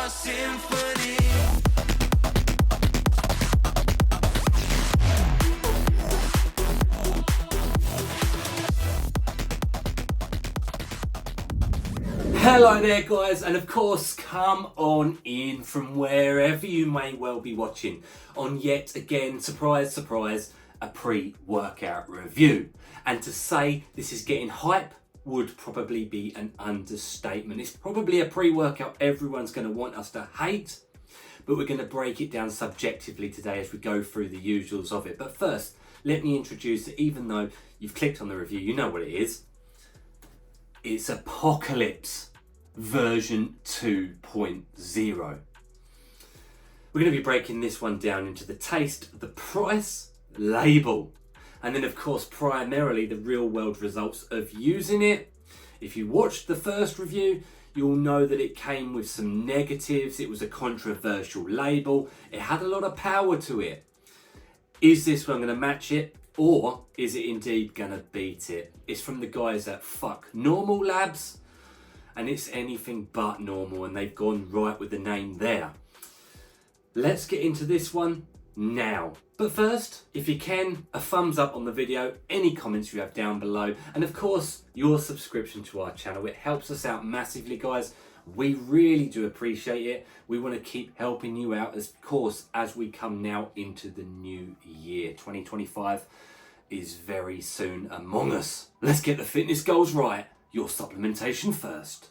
a symphony. Hello there guys, and of course come on in from wherever you may well be watching on yet again, surprise surprise, a pre-workout review. And to say this is getting hype would probably be an understatement. It's probably a pre-workout everyone's going to want us to hate, but we're going to break it down subjectively today as we go through the usuals of it. But first, let me introduce it. Even though you've clicked on the review, you know what it is. It's Apocalypse version 2.0. We're going to be breaking this one down into the taste, the price, label, and then of course primarily the real world results of using it. If you watched the first review, you'll know that it came with some negatives. It was a controversial label. It had a lot of power to it. Is this one going to match it, or is it indeed going to beat it? It's from the guys at Fuck Normal Labs, and it's anything but normal, and they've gone right with the name there. Let's get into this one now. But first, if you can, a thumbs up on the video, any comments you have down below, and of course, your subscription to our channel. It helps us out massively, guys. We really do appreciate it. We want to keep helping you out, of course, as we come now into the new year. 2025 is very soon among us. Let's get the fitness goals right. Your supplementation first.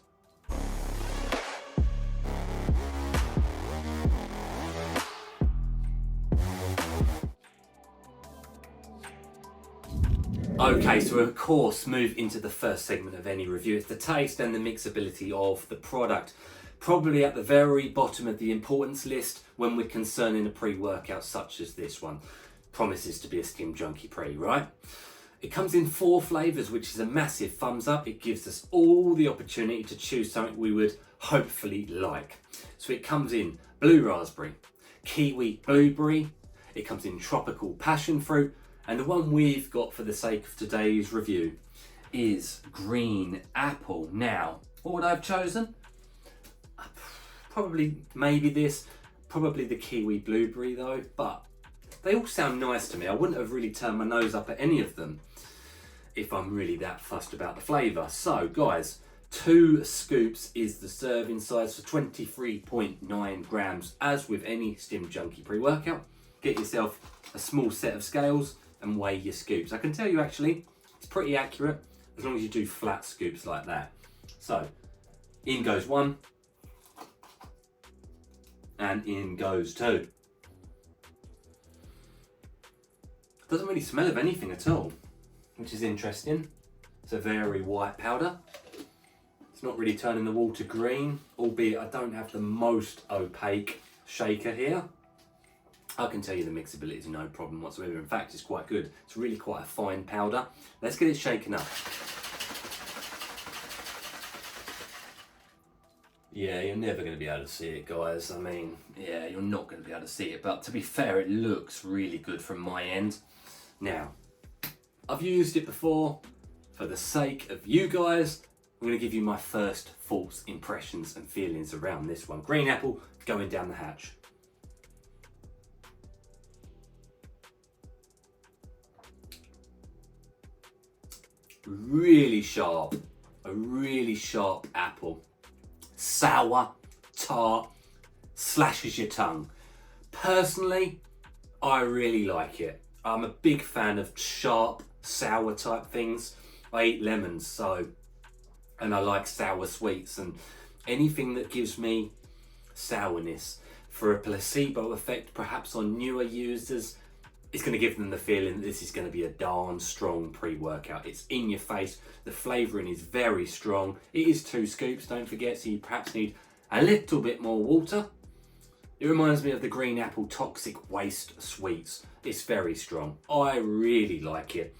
Okay, so of course move into the first segment of any review. It's the taste and the mixability of the product. Probably at the very bottom of the importance list when we're concerning a pre-workout such as this one. Promises to be a Stim Junkie pre, right? It comes in 4 flavours, which is a massive thumbs up. It gives us all the opportunity to choose something we would hopefully like. So it comes in blue raspberry, kiwi blueberry, it comes in tropical passion fruit, and the one we've got for the sake of today's review is green apple. Now, what would I have chosen? Probably maybe this, probably the kiwi blueberry though, but they all sound nice to me. I wouldn't have really turned my nose up at any of them if I'm really that fussed about the flavour. So guys, 2 scoops is the serving size for 23.9 grams. As with any Stim Junkie pre-workout, get yourself a small set of scales and weigh your scoops. I can tell you actually, it's pretty accurate as long as you do flat scoops like that. So, in goes 1, and in goes 2. Doesn't really smell of anything at all, which is interesting. It's a very white powder. It's not really turning the water green, albeit I don't have the most opaque shaker here. I can tell you the mixability is no problem whatsoever. In fact, it's quite good. It's really quite a fine powder. Let's get it shaken up. Yeah, you're never going to be able to see it, guys. I mean, yeah, you're not going to be able to see it. But to be fair, it looks really good from my end. Now, I've used it before. For the sake of you guys, I'm going to give you my first false impressions and feelings around this one. Green apple going down the hatch. Really sharp, a really sharp apple. Sour, tart, slashes your tongue. Personally, I really like it. I'm a big fan of sharp, sour type things. I eat lemons, and I like sour sweets, and anything that gives me sourness for a placebo effect, perhaps on newer users, it's going to give them the feeling that this is going to be a darn strong pre-workout. It's in your face. The flavouring is very strong. It is 2 scoops, don't forget, so you perhaps need a little bit more water. It reminds me of the green apple toxic waste sweets. It's very strong. I really like it.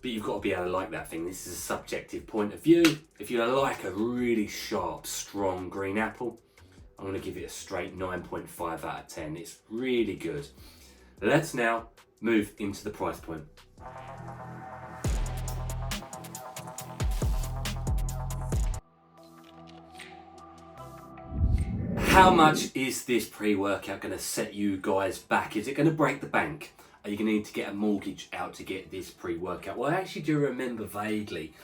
But you've got to be able to like that thing. This is a subjective point of view. If you like a really sharp, strong green apple, I'm going to give it a straight 9.5 out of 10. It's really good. Let's now move into the price point. How much is this pre-workout going to set you guys back? Is it going to break the bank? Are you going to need to get a mortgage out to get this pre-workout? Well, I actually do remember vaguely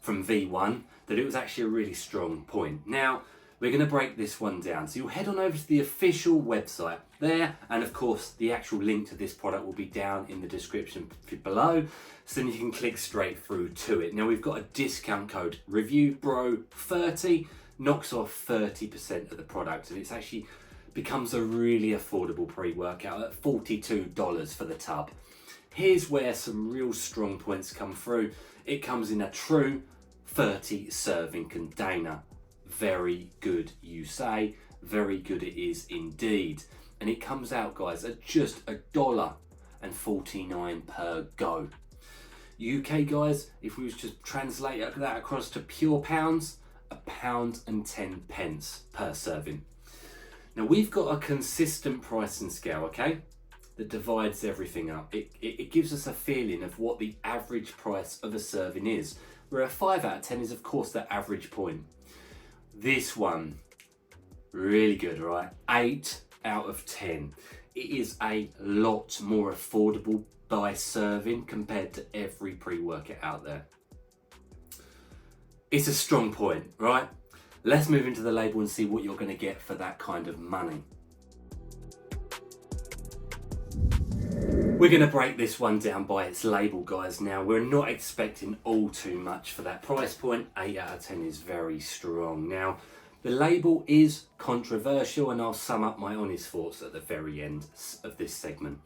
from V1 that it was actually a really strong point. Now, we're going to break this one down. So you'll head on over to the official website there, and of course the actual link to this product will be down in the description below, so then you can click straight through to it. Now we've got a discount code, ReviewBro30, knocks off 30% of the product, and it's actually becomes a really affordable pre-workout at $42 for the tub. Here's where some real strong points come through. It comes in a true 30 serving container. Very good, you say. Very good it is indeed. And it comes out, guys, at just $1.49 per go. UK guys, if we was to translate that across to pure pounds, £1.10 per serving. Now we've got a consistent pricing scale, okay, that divides everything up. It gives us a feeling of what the average price of a serving is, where a 5 out of 10 is of course the average point. This one, really good, right? 8 out of 10. It is a lot more affordable by serving compared to every pre-workout out there. It's a strong point, right? Let's move into the label and see what you're going to get for that kind of money. We're going to break this one down by its label, guys. Now, we're not expecting all too much for that price point. 8 out of 10 is very strong. Now, the label is controversial, and I'll sum up my honest thoughts at the very end of this segment.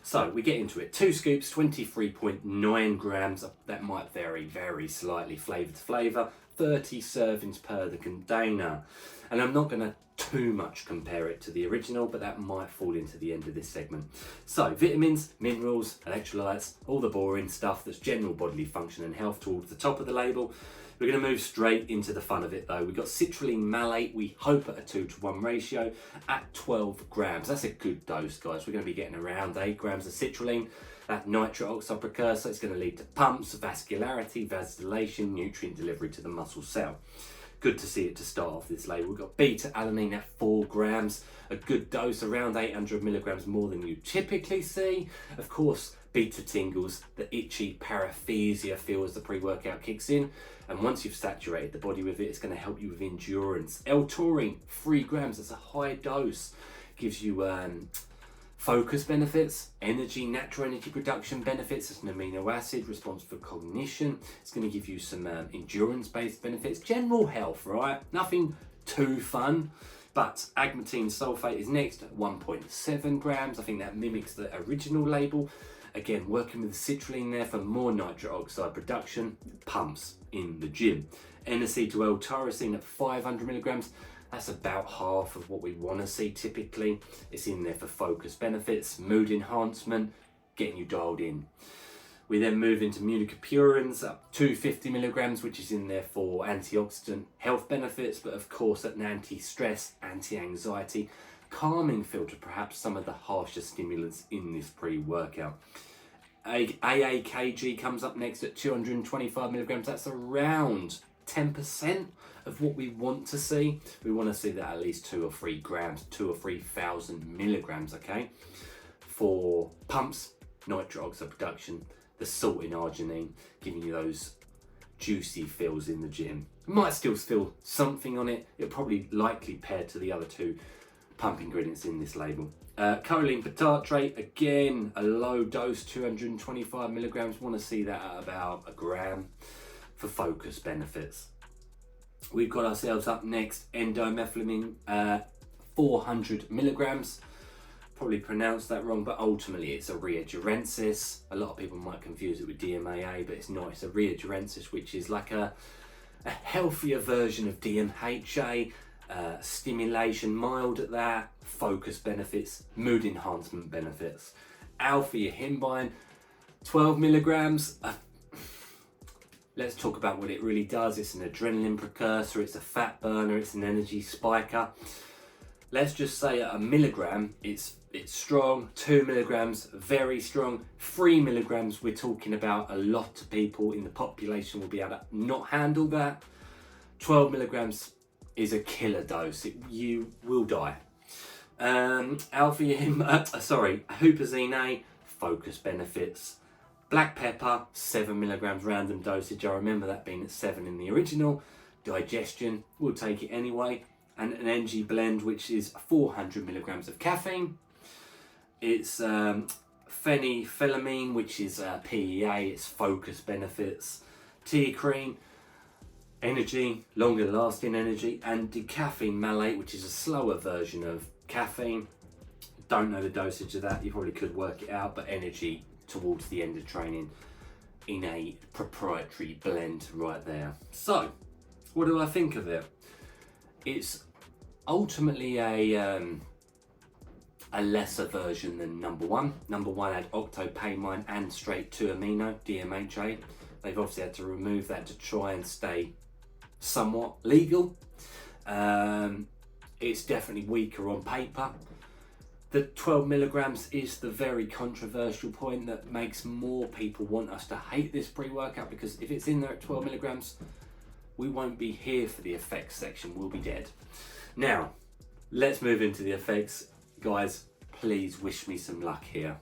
So, we get into it. 2 scoops, 23.9 grams. That might vary very slightly flavour to flavour. 30 servings per the container. And I'm not going to too much compare it to the original, but that might fall into the end of this segment. So vitamins, minerals, electrolytes, all the boring stuff that's general bodily function and health towards the top of the label. We're going to move straight into the fun of it though. We've got citrulline malate, we hope at a 2:1 ratio at 12 grams. That's a good dose, guys. We're going to be getting around 8 grams of citrulline. That nitric oxide precursor is going to lead to pumps, vascularity, vasodilation, nutrient delivery to the muscle cell. Good to see it to start off this label. We've got beta-alanine at 4 grams, a good dose, around 800 milligrams more than you typically see. Of course, beta tingles, the itchy paresthesia feel as the pre-workout kicks in. And once you've saturated the body with it, it's going to help you with endurance. L-taurine, 3 grams, that's a high dose. Gives you focus benefits, natural energy production benefits. It's an amino acid responsible for cognition. It's going to give you some endurance-based benefits, general health, right? Nothing too fun. But agmatine sulfate is next at 1.7 grams. I think that mimics the original label. Again, working with the citrulline there for more nitric oxide production, pumps in the gym. N-acetyl-L-tyrosine at 500 milligrams. That's about half of what we want to see typically. It's in there for focus benefits, mood enhancement, getting you dialed in. We then move into immunocapurins up to 50 milligrams, which is in there for antioxidant health benefits, but of course an anti-stress, anti-anxiety, calming filter, perhaps some of the harsher stimulants in this pre-workout. AAKG comes up next at 225 milligrams. That's around 10% of what we want to see. We want to see that at least 2 or 3 grams, 2 or 3,000 milligrams, okay? For pumps, nitric oxide production, the salt in arginine, giving you those juicy feels in the gym. You might still feel something on it. It'll probably likely pair to the other 2 pump ingredients in this label. Choline tartrate, again, a low dose, 225 milligrams. Want to see that at about 1 gram for focus benefits. We've got ourselves up next, endomethylamine, 400 milligrams. Probably pronounced that wrong, but ultimately it's a rheagerensis. A lot of people might confuse it with DMAA, but it's not. It's a rheagerensis, which is like a healthier version of DMHA. Stimulation, mild at that, focus benefits, mood enhancement benefits. Alpha-yohimbine, 12 milligrams. Let's talk about what it really does. It's an adrenaline precursor, it's a fat burner, it's an energy spiker. Let's just say at 1 milligram, it's strong. 2 milligrams, very strong. 3 milligrams, we're talking about a lot of people in the population will be able to not handle that. 12 milligrams, is a killer dose. You will die. Huperzine, focus benefits. Black pepper, 7 milligrams random dosage. I remember that being at 7 in the original. Digestion, we'll take it anyway. And an NG blend, which is 400 milligrams of caffeine. It's phenethylamine, which is PEA, it's focus benefits. Tea cream, energy, longer lasting energy, and decaffeine malate, which is a slower version of caffeine. Don't know the dosage of that, you probably could work it out, but energy towards the end of training in a proprietary blend right there. So, what do I think of it? It's ultimately a lesser version than number one. Number one had octopamine and straight 2-amino, DMHA. They've obviously had to remove that to try and stay somewhat legal. It's definitely weaker on paper. The 12 milligrams is the very controversial point that makes more people want us to hate this pre-workout, because if it's in there at 12 milligrams, we won't be here for the effects section, we'll be dead. Now, let's move into the effects. Guys, please wish me some luck here.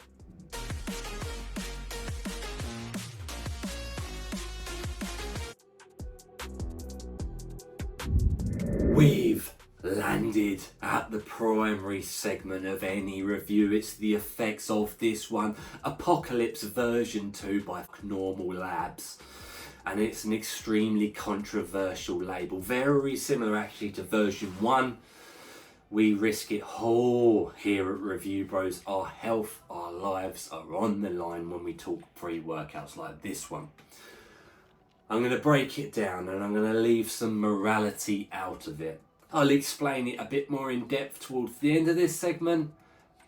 We've landed at the primary segment of any review. It's the effects of this one, Apocalypse version 2 by Normal Labs. And it's an extremely controversial label, very similar actually to version 1. We risk it all here at Review Bros. Our health, our lives are on the line when we talk pre-workouts like this one. I'm going to break it down and I'm going to leave some morality out of it. I'll explain it a bit more in depth towards the end of this segment.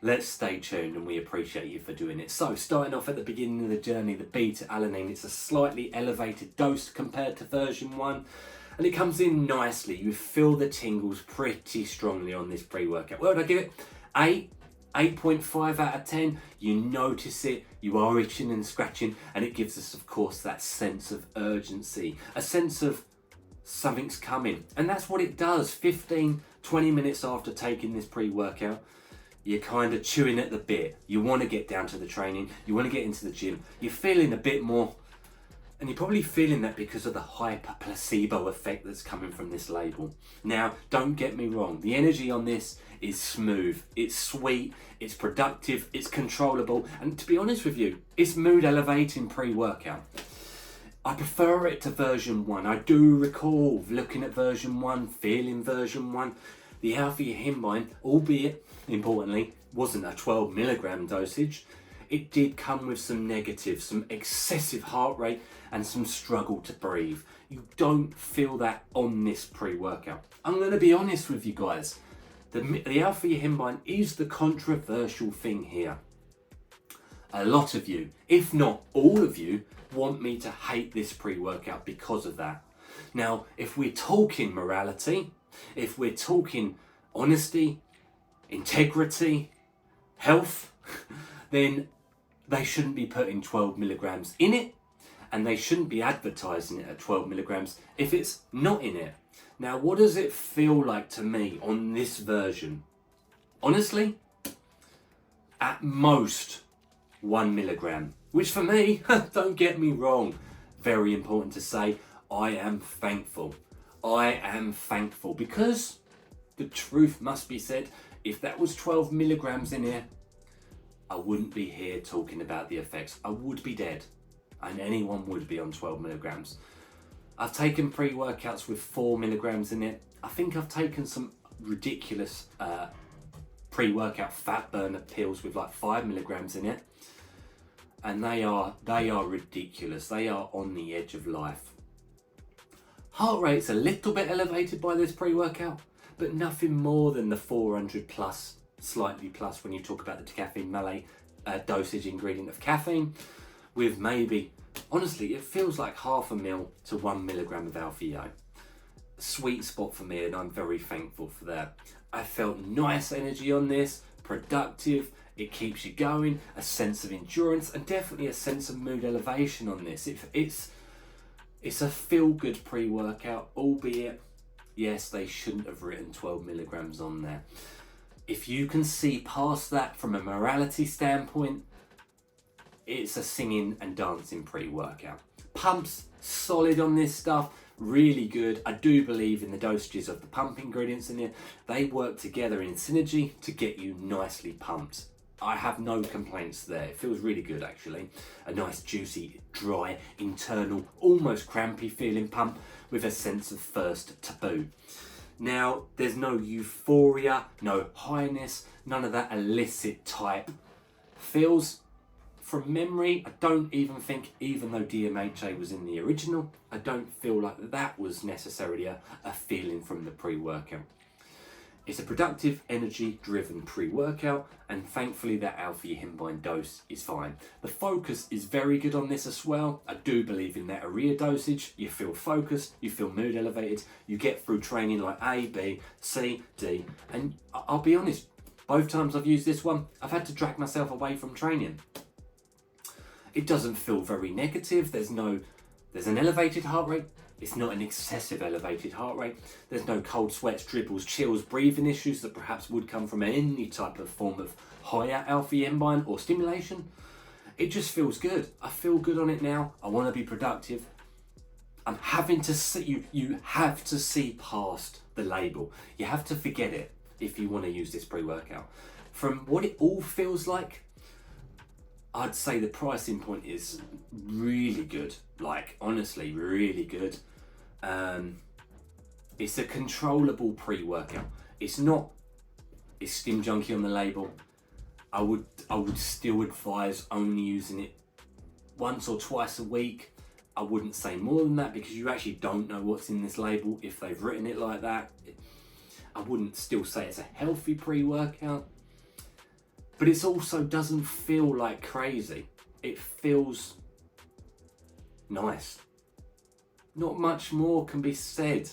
Let's stay tuned, and we appreciate you for doing it. So, starting off at the beginning of the journey, the beta-alanine, it's a slightly elevated dose compared to version 1. And it comes in nicely. You feel the tingles pretty strongly on this pre-workout. What would I give it? 8, 8.5 out of 10. You notice it, you are itching and scratching, and it gives us, of course, that sense of urgency, a sense of something's coming. And that's what it does. 15, 20 minutes after taking this pre-workout, you're kind of chewing at the bit. You want to get down to the training, you want to get into the gym, you're feeling a bit more. And you're probably feeling that because of the hyper placebo effect that's coming from this label. Now, don't get me wrong, the energy on this is smooth, it's sweet, it's productive, it's controllable, and to be honest with you, it's mood elevating pre-workout. I prefer it to version 1. I do recall looking at version 1, feeling version 1. The alpha himbine, albeit importantly, wasn't a 12 milligram dosage. It did come with some negatives, some excessive heart rate and some struggle to breathe. You don't feel that on this pre-workout. I'm going to be honest with you guys. The alpha himbine is the controversial thing here. A lot of you, if not all of you, want me to hate this pre-workout because of that. Now, if we're talking morality, if we're talking honesty, integrity, health, then they shouldn't be putting 12 milligrams in it, and they shouldn't be advertising it at 12 milligrams if it's not in it. Now, what does it feel like to me on this version? Honestly, at most 1 milligram, which for me, don't get me wrong, very important to say, I am thankful. I am thankful because the truth must be said, if that was 12 milligrams in here, I wouldn't be here talking about the effects. I would be dead, and anyone would be on 12 milligrams. I've taken pre-workouts with 4 milligrams in it. I think I've taken some ridiculous pre-workout fat burner pills with like 5 milligrams in it, and they are ridiculous. They are on the edge of life. Heart rate's a little bit elevated by this pre-workout, but nothing more than the 400 plus, slightly plus when you talk about the caffeine malate dosage ingredient of caffeine, with maybe, honestly, it feels like 0.5 ml to 1 milligram of alpha-EO. Sweet spot for me, and I'm very thankful for that. I felt nice energy on this, productive, it keeps you going, a sense of endurance, and definitely a sense of mood elevation on this. It's a feel-good pre-workout, albeit Yes, they shouldn't have written 12 milligrams on there. If you can see past that from a morality standpoint, it's a singing and dancing pre-workout. Pumps, solid on this stuff, really good. I do believe in the dosages of the pump ingredients in here. They work together in synergy to get you nicely pumped. I have no complaints there. It feels really good actually. A nice juicy, dry, internal, almost crampy feeling pump with a sense of thirst to boot. Now, there's no euphoria, no highness, none of that illicit type feels. From memory, I don't even think, even though DMHA was in the original, I don't feel like that was necessarily a feeling from the pre-workout. It's a productive, energy-driven pre-workout, and thankfully that alpha-yohimbine dose is fine. The focus is very good on this as well. I do believe in that urea dosage. You feel focused, you feel mood elevated, you get through training like A, B, C, D, and I'll be honest, both times I've used this one, I've had to drag myself away from training. It doesn't feel very negative. There's an elevated heart rate. It's not an excessive elevated heart rate. There's no cold sweats, dribbles, chills, breathing issues that perhaps would come from any type of form of higher alpha-yohimbine or stimulation. It just feels good. I feel good on it now. I want to be productive. I'm having to see, you have to see past the label. You have to forget it if you want to use this pre-workout. From what it all feels like, I'd say the pricing point is really good, like honestly, really good. It's a controllable pre-workout. It's Stim Junkie on the label. I would still advise only using it once or twice a week. I wouldn't say more than that because you actually don't know what's in this label if they've written it like that. I wouldn't still say it's a healthy pre-workout. But it also doesn't feel like crazy. It feels nice. Not much more can be said.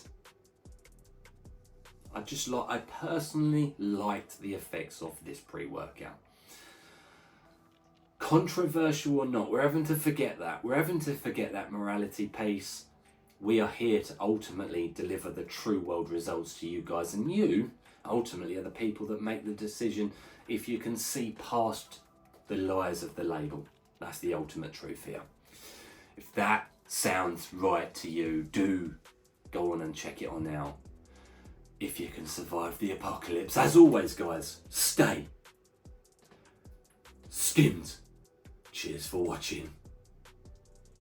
I personally liked the effects of this pre-workout. Controversial or not, we're having to forget that. We're having to forget that morality piece. We are here to ultimately deliver the true world results to you guys, and you ultimately are the people that make the decision if you can see past the lies of the label. That's the ultimate truth here. If that sounds right to you, do go on and check it on out. If you can survive the apocalypse. As always, guys, stay stimmed. Cheers for watching.